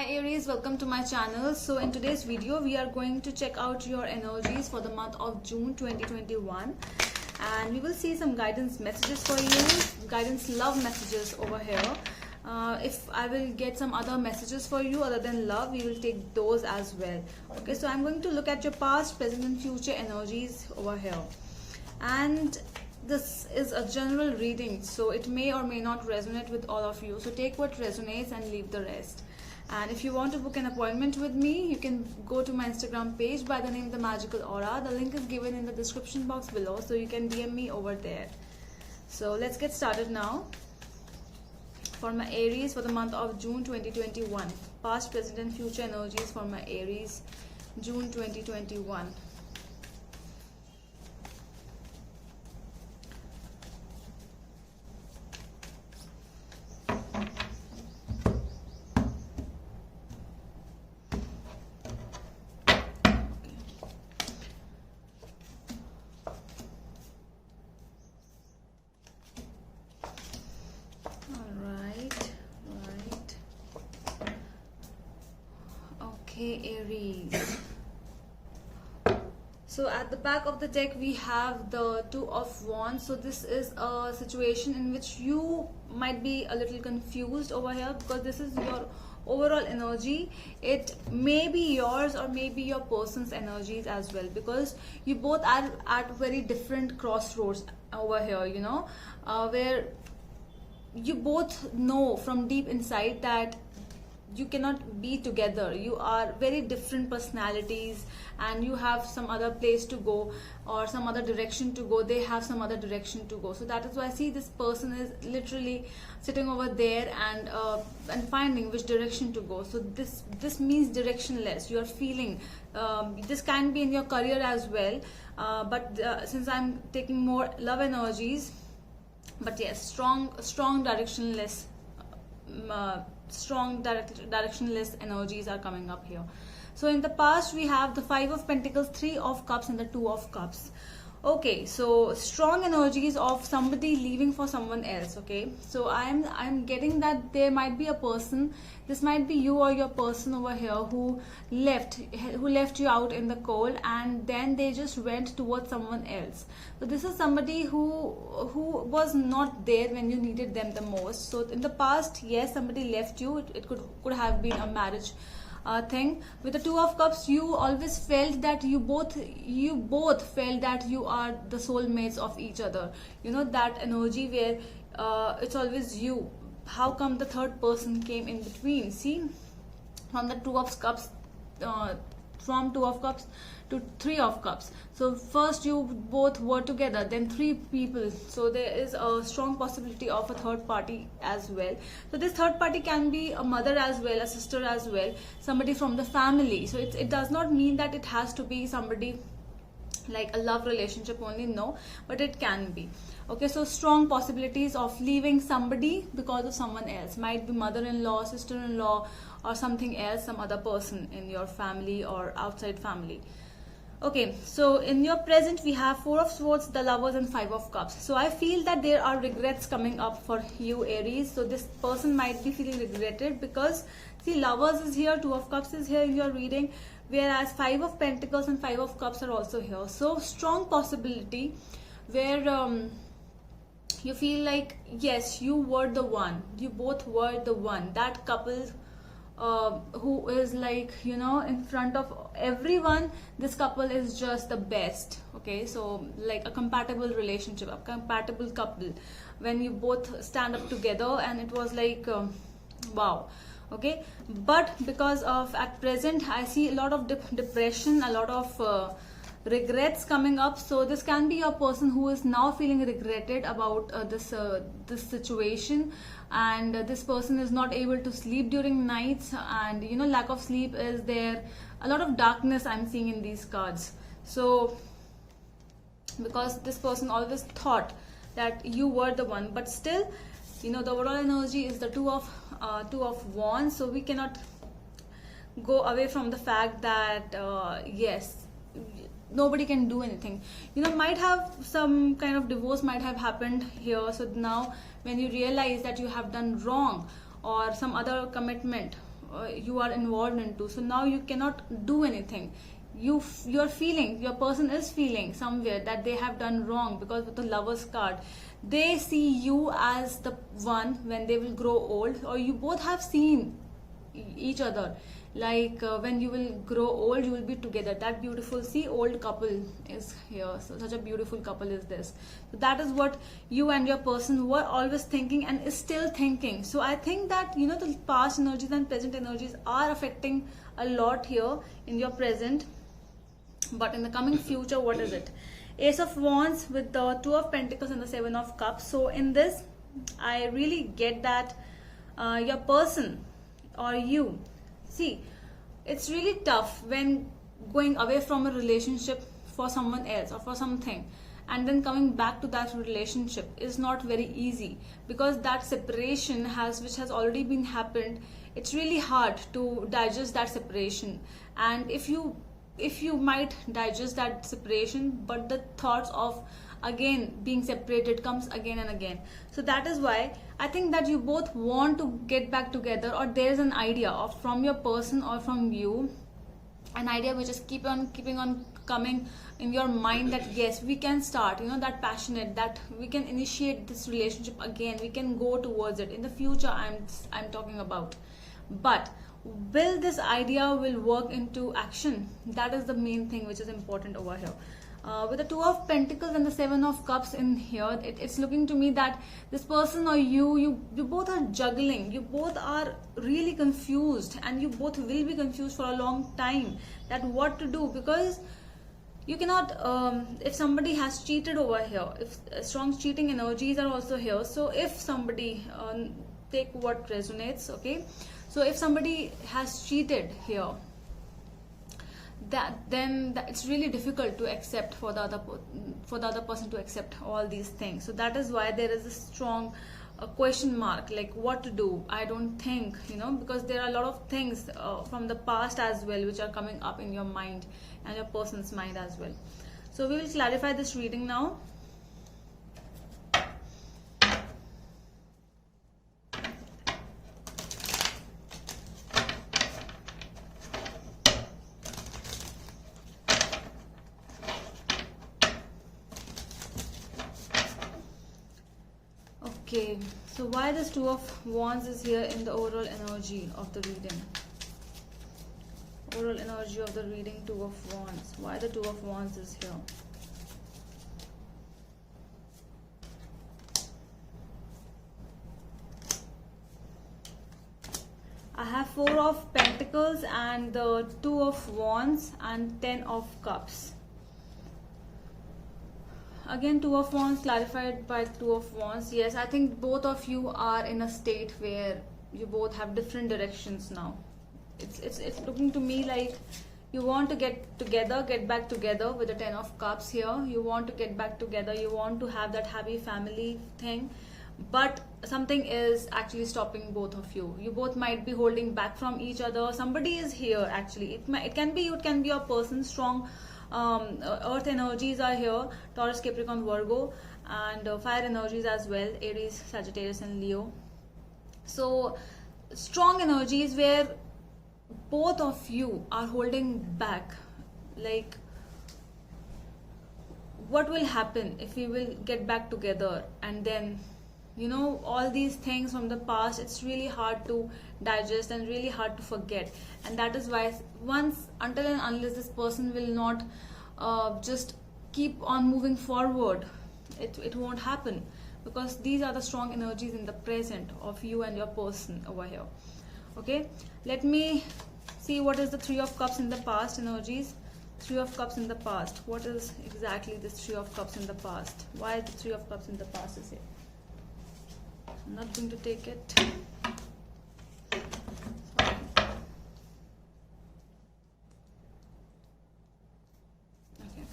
Hi Aries, welcome to my channel. So in today's video we are going to check out your energies for the month of June 2021 and we will see some guidance messages for you, guidance love messages over here. If I will get some other messages for you other than love, we will take those as well. Okay, so I'm going to look at your past, present and future energies over here. And this is a general reading, so it may or may not resonate with all of you. So take what resonates and leave the rest. And if you want to book an appointment with me, you can go to my Instagram page by the name The Magical Aura. The link is given in the description box below, so you can DM me over there. So let's get started now. For my Aries for the month of June 2021. Past, present and future energies for my Aries, June 2021. Okay, Aries. So at the back of the deck we have the Two of Wands. So this is a situation in which you might be a little confused over here because this is your overall energy. It may be yours or maybe your person's energies as well, because you both are at very different crossroads over here, you know, where you both know from deep inside that you cannot be together. You are very different personalities and you have some other place to go or some other direction to go. They have some other direction to go. So that is why I see this person is literally sitting over there and finding which direction to go. So this means directionless. You are feeling this can be in your career as well, but since I'm taking more love energies, but yes, strong directionless directionless energies are coming up here. So in the past we have the Five of Pentacles, Three of Cups and the Two of Cups. Okay, so strong energies of somebody leaving for someone else. Okay, so I'm getting that there might be a person, this might be you or your person over here who left you out in the cold and then they just went towards someone else. So this is somebody who was not there when you needed them the most. So in the past, yes, somebody left you. It could have been a marriage thing. With the Two of Cups, you always felt that you both felt that you are the soulmates of each other. You know, that energy where it's always you. How come the third person came in between? See, from the Two of Cups, from Two of Cups to Three of Cups. So first you both were together, then three people. So there is a strong possibility of a third party as well. So this third party can be a mother as well, a sister as well, somebody from the family. So it does not mean that it has to be somebody like a love relationship only, no, but it can be. Okay, so strong possibilities of leaving somebody because of someone else. Might be mother-in-law, sister-in-law, or something else, some other person in your family or outside family. Okay, so in your present we have Four of Swords, the Lovers and Five of Cups. So I feel that there are regrets coming up for you, Aries. So this person might be feeling regretted because see, Lovers is here, Two of Cups is here in your reading, whereas Five of Pentacles and Five of Cups are also here. So strong possibility where you feel like yes, you were the one, you both were the one, that couple who is like, you know, in front of everyone, this couple is just the best. Okay, so like a compatible relationship, a compatible couple, when you both stand up together, and it was like wow. Okay, but because of at present I see a lot of depression, a lot of regrets coming up. So this can be a person who is now feeling regretted about this situation, and this person is not able to sleep during nights, and you know, lack of sleep is there. A lot of darkness I'm seeing in these cards. So because this person always thought that you were the one, but still, you know, the overall energy is the Two of Wands. So we cannot go away from the fact that yes, nobody can do anything. You know, might have some kind of divorce might have happened here. So now when you realize that you have done wrong, or some other commitment you are involved into. So now you cannot do anything. You're feeling, your person is feeling somewhere that they have done wrong, because with the Lovers card, they see you as the one when they will grow old, or you both have seen each other, like when you will grow old, you will be together. That beautiful, see, old couple is here. So such a beautiful couple is this. So that is what you and your person were always thinking and is still thinking. So I think that, you know, the past energies and present energies are affecting a lot here in your present. But in the coming future, what is it? Ace of Wands with the Two of Pentacles and the Seven of Cups. So in this, I really get that your person or you, see, it's really tough when going away from a relationship for someone else or for something, and then coming back to that relationship is not very easy, because that separation which has already been happened. It's really hard to digest that separation. And if you might digest that separation, but the thoughts of again being separated comes again and again. So that is why I think that you both want to get back together, or there is an idea of from your person or from you, an idea which is keeping on coming in your mind, that yes, we can start, you know, that passionate, that we can initiate this relationship again, we can go towards it in the future. I'm talking about. But will this idea will work into action? That is the main thing which is important over here. With the Two of Pentacles and the Seven of Cups in here, it's looking to me that this person or you both are juggling. You both are really confused, and you both will be confused for a long time that what to do, because you cannot, if somebody has cheated over here, if strong cheating energies are also here. So if somebody, take what resonates, okay? So if somebody has cheated here, then it's really difficult to accept for the other person to accept all these things. So that is why there is a strong question mark, like what to do. I don't think, you know, because there are a lot of things from the past as well which are coming up in your mind and your person's mind as well. So we will clarify this reading now. Okay, so why this Two of Wands is here in the overall energy of the reading? Overall energy of the reading, Two of Wands. Why the Two of Wands is here? I have Four of Pentacles and the Two of Wands and Ten of Cups. Again, Two of Wands clarified by Two of Wands. Yes, I think both of you are in a state where you both have different directions now. It's looking to me like you want to get together, get back together with the Ten of Cups here. You want to get back together. You want to have that happy family thing. But something is actually stopping both of you. You both might be holding back from each other. Somebody is here actually. It can be your person. Strong earth energies are here, Taurus, Capricorn, Virgo, and fire energies as well, Aries, Sagittarius and Leo. So strong energies where both of you are holding back, like what will happen if we will get back together, and then, you know, all these things from the past, it's really hard to digest and really hard to forget. And that is why until and unless this person will not just keep on moving forward, it won't happen, because these are the strong energies in the present of you and your person over here. Okay, let me see what is the Three of Cups in the past energies. Three of Cups in the past. What is exactly this Three of Cups in the past? Why the Three of Cups in the past is here? I'm not going to take it. Sorry. Okay.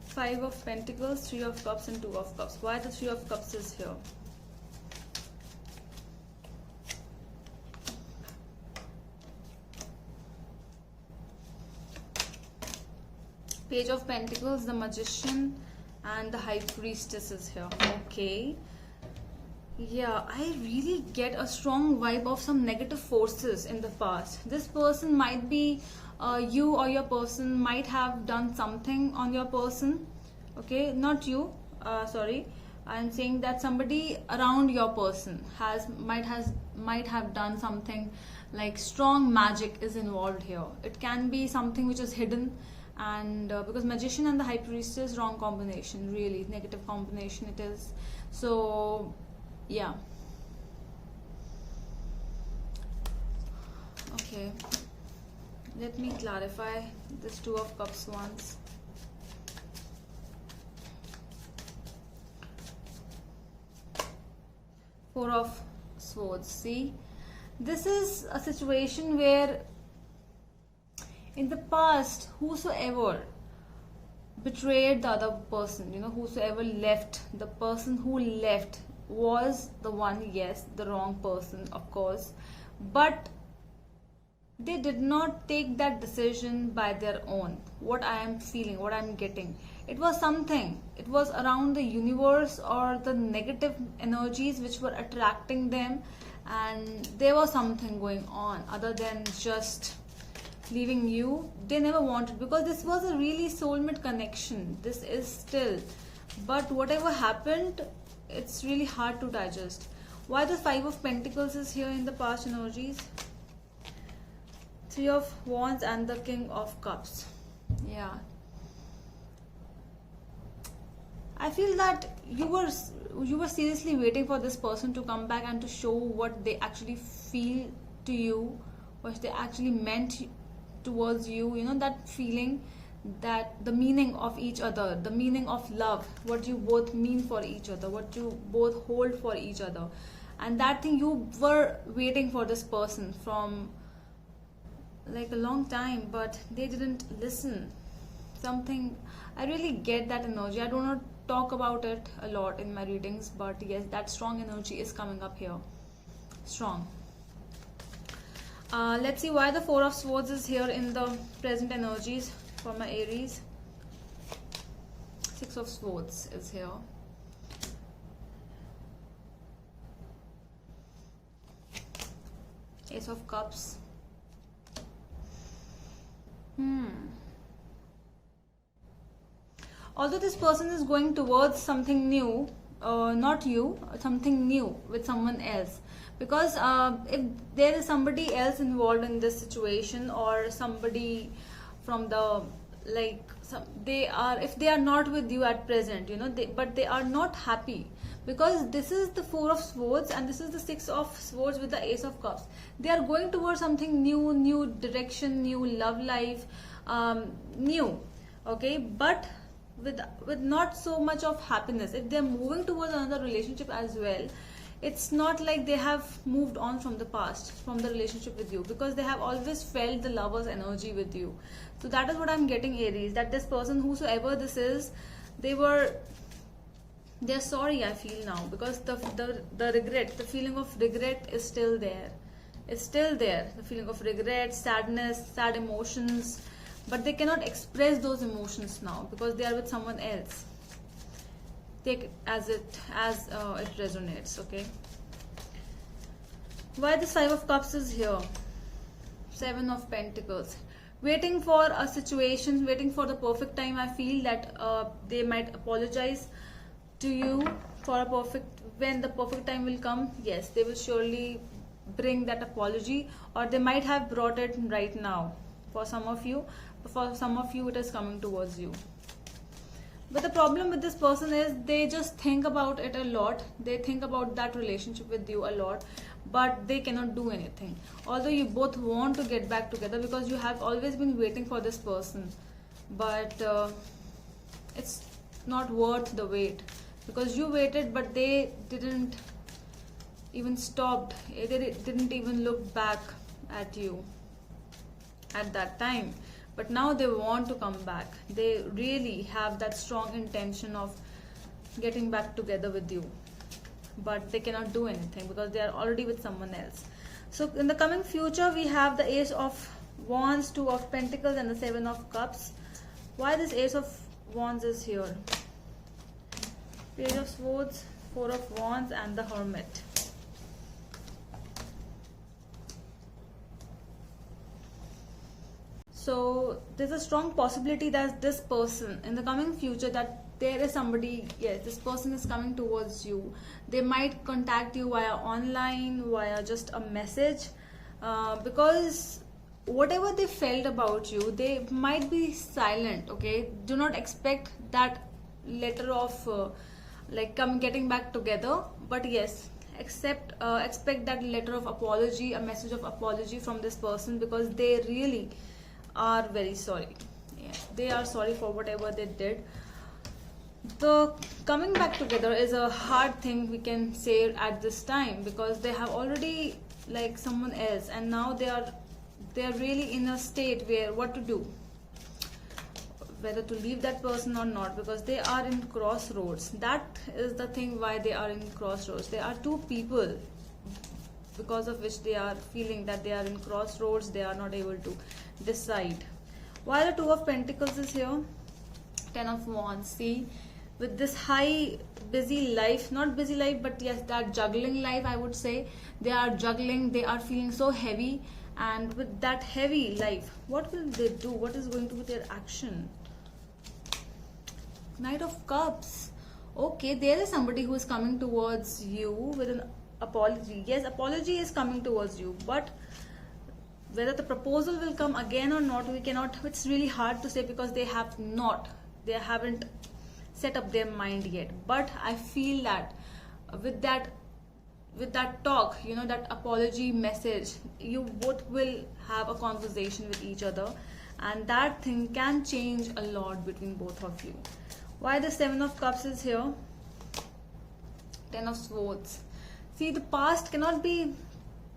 Five of Pentacles, Three of Cups and Two of Cups. Why the Three of Cups is here? Page of Pentacles, the Magician, and the High Priestess is here. Okay, Yeah, I really get a strong vibe of some negative forces in the past. This person might be you, or your person might have done something on your person. Okay, not you. Sorry, I'm saying that somebody around your person might have done something, like strong magic is involved here. It can be something which is hidden, and because magician and the high priestess, wrong combination, really negative combination it is. So yeah. Okay, let me clarify this two of cups once. Four of swords. See, this is a situation where in the past, whosoever betrayed the other person, whosoever left, the person who left was the one, yes, the wrong person, of course, but they did not take that decision by their own. What I am feeling, what I am getting, it was something, it was around the universe or the negative energies which were attracting them, and there was something going on other than just leaving you. They never wanted, because this was a really soulmate connection, this is still, but whatever happened, it's really hard to digest. Why the Five of Pentacles is here in the past energies? Three of Wands and the King of Cups. Yeah, I feel that you were seriously waiting for this person to come back and to show what they actually feel to you, what they actually meant towards you, that feeling, that the meaning of each other, the meaning of love, what you both mean for each other, what you both hold for each other, and that thing you were waiting for this person from like a long time, but they didn't listen. Something, I really get that energy. I do not talk about it a lot in my readings, but yes, that strong energy is coming up here, strong. Let's see why the Four of Swords is here in the present energies for my Aries. Six of Swords is here. Ace of Cups. Although this person is going towards something new, not you, something new with someone else, because if there is somebody else involved in this situation, or somebody from the, like, if they are not with you at present, but they are not happy, because this is the Four of Swords and this is the Six of Swords with the Ace of Cups. They are going towards something new direction, new love life, new, okay, but with not so much of happiness. If they're moving towards another relationship as well, it's not like they have moved on from the past, from the relationship with you, because they have always felt the lover's energy with you. So that is what I'm getting, Aries, that this person, whosoever this is, they're sorry, I feel now, because the regret, the feeling of regret is still there. It's still there, the feeling of regret, sadness, sad emotions, but they cannot express those emotions now because they are with someone else. Take it as it resonates, okay? Why this Five of Cups is here? Seven of Pentacles. Waiting for a situation, waiting for the perfect time. I feel that they might apologize to you for when the perfect time will come. Yes, they will surely bring that apology, or they might have brought it right now. For some of you it is coming towards you. But the problem with this person is they just think about it a lot. They think about that relationship with you a lot, but they cannot do anything. Although you both want to get back together, because you have always been waiting for this person, but it's not worth the wait, because you waited, but they didn't even stopped. They didn't even look back at you at that time. But now they want to come back. They really have that strong intention of getting back together with you, but they cannot do anything because they are already with someone else. So in the coming future, we have the Ace of Wands, Two of Pentacles, and the Seven of Cups. Why this Ace of Wands is here? Page of Swords, Four of Wands and the Hermit. So there's a strong possibility that this person in the coming future, that there is somebody, yes, this person is coming towards you. They might contact you via online, via just a message, because whatever they felt about you, they might be silent. Okay, do not expect that letter of getting back together, but yes, expect that letter of apology, a message of apology from this person, because they really are very sorry. Yeah, they are sorry for whatever they did. The coming back together is a hard thing, we can say, at this time, because they have already like someone else, and now they are really in a state where what to do, whether to leave that person or not, because they are in crossroads. That is the thing, why they are in crossroads. There are two people because of which they are feeling that they are in crossroads. They are not able to decide. Why the Two of Pentacles is here? Ten of Wands. See, with this high busy life, not busy life, but yes, that juggling life, I would say. They are juggling, they are feeling so heavy, and with that heavy life, what will they do? What is going to be their action? Knight of Cups. Okay, there is somebody who is coming towards you with an apology. Yes, apology is coming towards you, but whether the proposal will come again or not, we cannot, it's really hard to say, because they haven't set up their mind yet. But I feel that with that talk, that apology message, you both will have a conversation with each other, and that thing can change a lot between both of you. Why the Seven of Cups is here? Ten of Swords. See, the past cannot be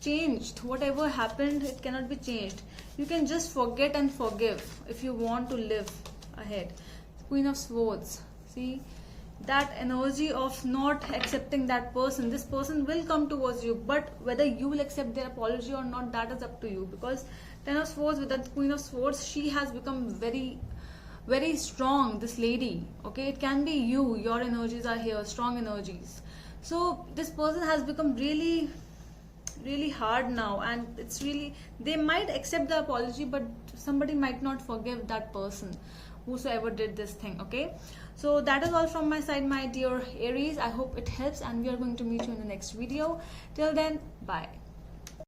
changed. Whatever happened, it cannot be changed. You can just forget and forgive if you want to live ahead. Queen of Swords. See, that energy of not accepting that person. This person will come towards you, but whether you will accept their apology or not, that is up to you. Because Ten of Swords with that Queen of Swords, she has become very, very strong, this lady. Okay, it can be you. Your energies are here, strong energies. So this person has become really, really hard now, and it's really, they might accept the apology, but somebody might not forgive that person, whosoever did this thing. Okay, so that is all from my side, my dear Aries. I hope it helps, and we are going to meet you in the next video. Till then, bye.